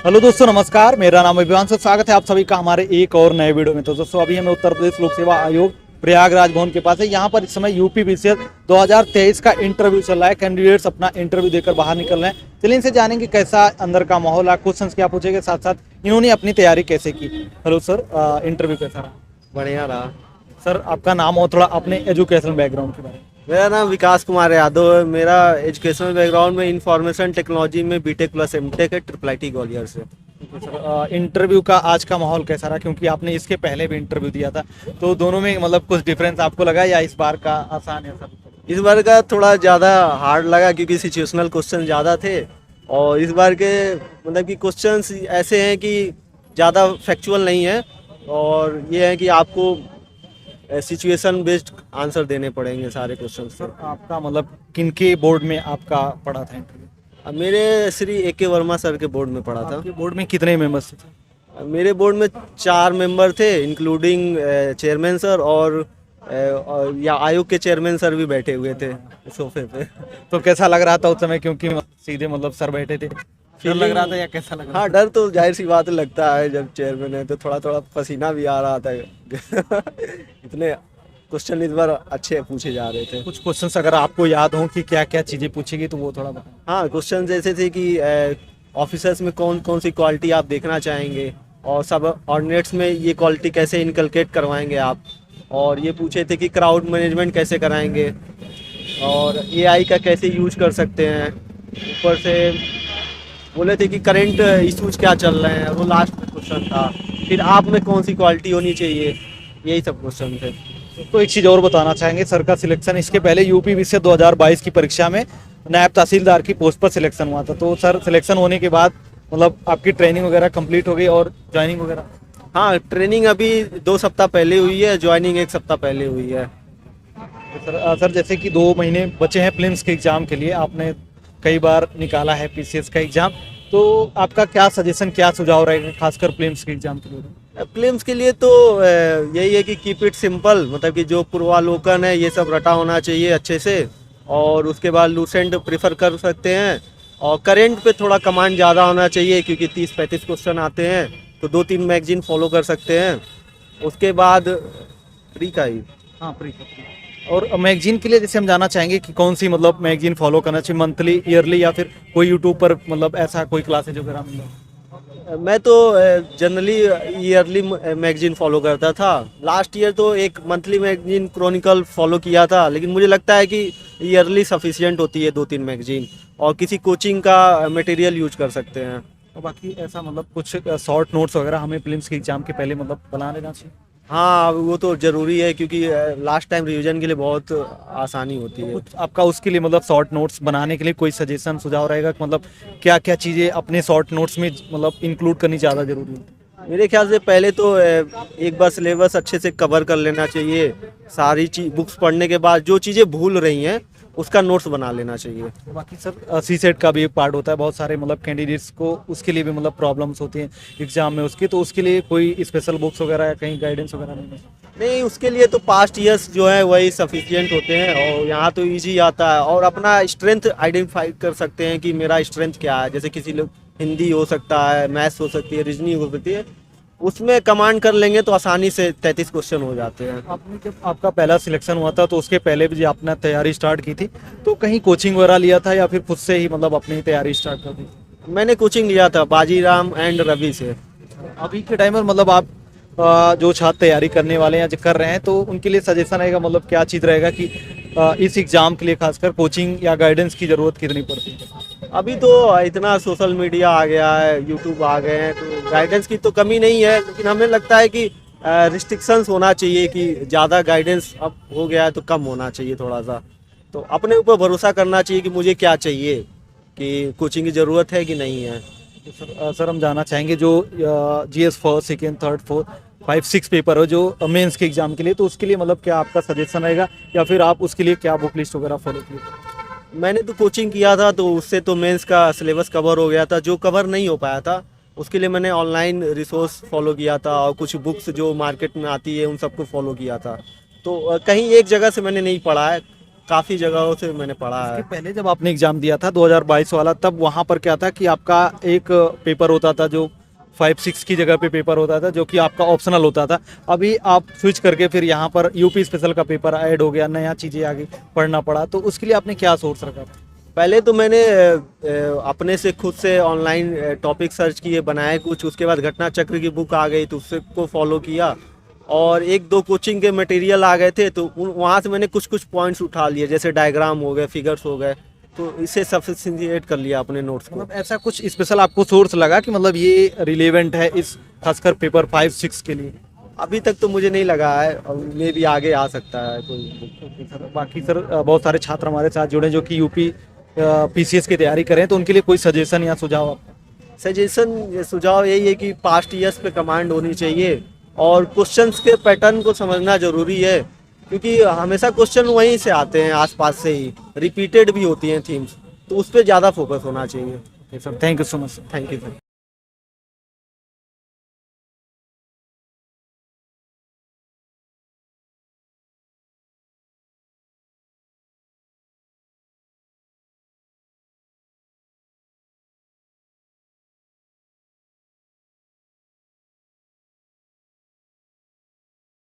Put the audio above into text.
Hello दोस्तों, नमस्कार। मेरा नाम अभिमान से स्वागत है आप सभी का हमारे एक और नए वीडियो में। तो दोस्तों, अभी हमें उत्तर प्रदेश लोक सेवा आयोग प्रयागराज भवन के पास है। यहाँ पर इस समय यूपी बीसीएस 2023 का इंटरव्यू चल रहा है। कैंडिडेट्स अपना इंटरव्यू देकर बाहर निकल रहे हैं। चलिए इनसे जानेंगे कैसा अंदर का माहौल है, क्वेश्चन क्या पूछेंगे, साथ साथ इन्होंने अपनी तैयारी कैसे की। हेलो सर, इंटरव्यू कैसा रहा? बढ़िया रहा। सर, आपका नाम और थोड़ा अपने एजुकेशनल बैकग्राउंड के बारे में। मेरा नाम विकास कुमार यादव है। मेरा एजुकेशनल बैकग्राउंड में इंफॉर्मेशन टेक्नोलॉजी में बीटेक प्लस एमटेक है, IIIT ग्वालियर से। सर, इंटरव्यू का आज का माहौल कैसा रहा, क्योंकि आपने इसके पहले भी इंटरव्यू दिया था, तो दोनों में मतलब कुछ डिफरेंस आपको लगा या इस बार का आसान है सब? इस बार का थोड़ा ज़्यादा हार्ड लगा क्योंकि सिचुएशनल क्वेश्चन ज़्यादा थे, और इस बार के मतलब कि क्वेश्चंस ऐसे हैं कि ज़्यादा फैक्चुअल नहीं है, और ये है कि आपको सिचुएशन बेस्ड आंसर देने पड़ेंगे सारे क्वेश्चन। सर, आपका मतलब किनके बोर्ड में आपका पढ़ा था इंटरव्यू? मेरे श्री AK वर्मा सर के बोर्ड में पढ़ा था। आपके बोर्ड में कितने मेंबर्स थे? मेरे बोर्ड में 4 मेंबर थे, इंक्लूडिंग चेयरमैन सर, और या आयोग के चेयरमैन सर भी बैठे हुए थे सोफे पे। तो कैसा लग रहा था उस समय, क्योंकि सीधे मतलब सर बैठे थे? डर लग रहा था या कैसा लग रहा हाँ, डर तो जाहिर सी बात लगता है, जब चेयरमैन है तो थोड़ा थोड़ा पसीना भी आ रहा था। इतने क्वेश्चन इस बार अच्छे पूछे जा रहे थे। कुछ क्वेश्चंस अगर आपको याद हो कि क्या क्या चीजें पूछेगी तो वो थोड़ा बताएं। हाँ, क्वेश्चन जैसे थे कि ऑफिसर्स में कौन कौन सी क्वालिटी आप देखना चाहेंगे, और सब ऑर्डिनेट्स में ये क्वालिटी कैसे इनकलकेट करवाएंगे आप, और ये पूछे थे कि क्राउड मैनेजमेंट कैसे कराएंगे, और AI का कैसे यूज कर सकते हैं। ऊपर से बोले थे कि करंट इश्यूज क्या चल रहे हैं, वो लास्ट में क्वेश्चन था। फिर आप में कौन सी क्वालिटी होनी चाहिए, यही सब क्वेश्चन थे। तो एक चीज़ और बताना चाहेंगे, सर का सिलेक्शन इसके पहले यूपी बीसीएस 2022 की परीक्षा में नायब तहसीलदार की पोस्ट पर सिलेक्शन हुआ था। तो सर, सिलेक्शन होने के बाद मतलब आपकी ट्रेनिंग वगैरह कंप्लीट हो गई और ज्वाइनिंग वगैरह? हाँ, ट्रेनिंग अभी 2 सप्ताह पहले हुई है, ज्वाइनिंग 1 सप्ताह पहले हुई है। तो सर, जैसे कि 2 महीने बचे हैं प्रीलिम्स के एग्जाम के लिए, आपने कई बार निकाला है पीसीएस का एग्जाम, तो आपका क्या सजेशन, क्या सुझाव रहेगा खासकर प्रीलिम्स के एग्जाम के लिए? फिल्म्स के लिए तो यही है कि कीप इट सिंपल, मतलब कि जो पूर्वालोकन है ये सब रटा होना चाहिए अच्छे से, और उसके बाद लूसेंट प्रेफर कर सकते हैं, और करेंट पे थोड़ा कमांड ज़्यादा होना चाहिए क्योंकि 30-35 क्वेश्चन आते हैं, तो 2-3 मैगजीन फॉलो कर सकते हैं। उसके बाद प्री का ही। हाँ, प्री। और मैगजीन के लिए जैसे हम जानना चाहेंगे कि कौन सी मतलब मैगजीन फॉलो करना चाहिए, मंथली, ईयरली, या फिर कोई यूट्यूब पर मतलब ऐसा कोई क्लासेज वगैरह मतलब? मैं तो जनरली ईयरली मैगजीन फॉलो करता था। लास्ट ईयर तो एक मंथली मैगजीन क्रॉनिकल फॉलो किया था, लेकिन मुझे लगता है कि ईयरली सफिशिएंट होती है 2-3 मैगजीन, और किसी कोचिंग का मटेरियल यूज कर सकते हैं। और बाकी ऐसा मतलब कुछ शॉर्ट नोट्स वगैरह हमें प्रीलिम्स के एग्जाम के पहले मतलब बना लेना चाहिए? हाँ, वो तो ज़रूरी है क्योंकि लास्ट टाइम रिवीजन के लिए बहुत आसानी होती है। कुछ आपका उसके लिए मतलब शॉर्ट नोट्स बनाने के लिए कोई सजेशन, सुझाव रहेगा कि मतलब क्या क्या चीज़ें अपने शॉर्ट नोट्स में मतलब इंक्लूड करनी ज़्यादा जरूरी है? मेरे ख्याल से पहले तो एक बार सिलेबस अच्छे से कवर कर लेना चाहिए। सारी चीज बुक्स पढ़ने के बाद जो चीज़ें भूल रही हैं उसका नोट्स बना लेना चाहिए। बाकी सर, सीसेट का भी एक पार्ट होता है, बहुत सारे मतलब कैंडिडेट्स को उसके लिए भी मतलब प्रॉब्लम्स होती हैं एग्जाम में उसकी, तो उसके लिए कोई स्पेशल बुक्स वगैरह या कहीं गाइडेंस वगैरह नहीं है? नहीं, उसके लिए तो पास्ट ईयर्स जो है वही सफिशिएंट होते हैं, और यहाँ तो इजी आता है, और अपना स्ट्रेंथ आइडेंटिफाई कर सकते हैं कि मेरा स्ट्रेंथ क्या है। जैसे किसी लोग हिंदी हो सकता है, मैथ्स हो सकती है, रीजनिंग हो सकती है, उसमें कमांड कर लेंगे तो आसानी से 33 क्वेश्चन हो जाते हैं। आपने जब आपका पहला सिलेक्शन हुआ था तो उसके पहले भी आपने तैयारी स्टार्ट की थी, तो कहीं कोचिंग वगैरह लिया था या फिर खुद से ही मतलब अपनी तैयारी स्टार्ट कर दी? मैंने कोचिंग लिया था बाजीराम एंड रवि से। अभी के टाइम में मतलब आप जो छात्र तैयारी करने वाले हैं या जो कर रहे हैं, तो उनके लिए सजेशन रहेगा मतलब क्या चीज़ रहेगा कि इस एग्जाम के लिए खासकर कोचिंग या गाइडेंस की ज़रूरत कितनी पड़ती है? अभी तो इतना सोशल मीडिया आ गया है, यूट्यूब आ गए हैं, तो गाइडेंस की तो कमी नहीं है, लेकिन हमें लगता है कि रिस्ट्रिक्शंस होना चाहिए कि ज़्यादा गाइडेंस अब हो गया है तो कम होना चाहिए थोड़ा सा। तो अपने ऊपर भरोसा करना चाहिए कि मुझे क्या चाहिए, कि कोचिंग की ज़रूरत है कि नहीं है। तो सर, हम जानना चाहेंगे जो GS first, second, third, fourth, 5-6 paper हो जो मेंस के एग्जाम के लिए, तो उसके लिए मतलब क्या आपका सजेशन रहेगा, या फिर आप उसके लिए क्या बुक लिस्ट वगैरह फॉलो किए? मैंने तो कोचिंग किया था, तो उससे तो मेंस का सिलेबस कवर हो गया था। जो कवर नहीं हो पाया था उसके लिए मैंने ऑनलाइन रिसोर्स फॉलो किया था, और कुछ बुक्स जो मार्केट में आती है उन सबको फॉलो किया था। तो कहीं एक जगह से मैंने नहीं पढ़ा है, काफ़ी जगहों से मैंने पढ़ा इसके है। पहले जब आपने एग्जाम दिया था 2022 वाला, तब वहाँ पर क्या था कि आपका एक पेपर होता था जो 5-6 की जगह पे पेपर होता था, जो कि आपका ऑप्शनल होता था। अभी आप स्विच करके फिर यहाँ पर यूपी स्पेशल का पेपर ऐड हो गया, नया चीज़ें आगे पढ़ना पड़ा, तो उसके लिए आपने क्या सोच रखा था? पहले तो मैंने अपने से खुद से ऑनलाइन टॉपिक सर्च किए, बनाए कुछ, उसके बाद घटना चक्र की बुक आ गई तो उससे को फॉलो किया, और एक दो कोचिंग के मटेरियल आ गए थे तो वहाँ से मैंने कुछ कुछ पॉइंट्स उठा लिए, जैसे डायग्राम हो गए, फिगर्स हो गए, तो इसे सब्सिस्टिएट कर लिया अपने नोट्स को। मतलब ऐसा कुछ स्पेशल आपको सोर्स लगा कि मतलब ये रिलेवेंट है इस खासकर पेपर 5-6 के लिए? अभी तक तो मुझे नहीं लगा है, और मे भी आगे आ सकता है कोई। सर, बाकी सर बहुत सारे छात्र हमारे साथ जुड़े जो कि यूपी पीसीएस की तैयारी करें, तो उनके लिए कोई सजेशन या सुझाव आप? सजेशन सुझाव यही है कि पास्ट ईयर्स पे कमांड होनी चाहिए, और क्वेश्चंस के पैटर्न को समझना जरूरी है, क्योंकि हमेशा क्वेश्चन वहीं से आते हैं, आसपास से ही रिपीटेड भी होती हैं थीम्स, तो उस पर ज़्यादा फोकस होना चाहिए। Sir, thank you so much. Thank you sir.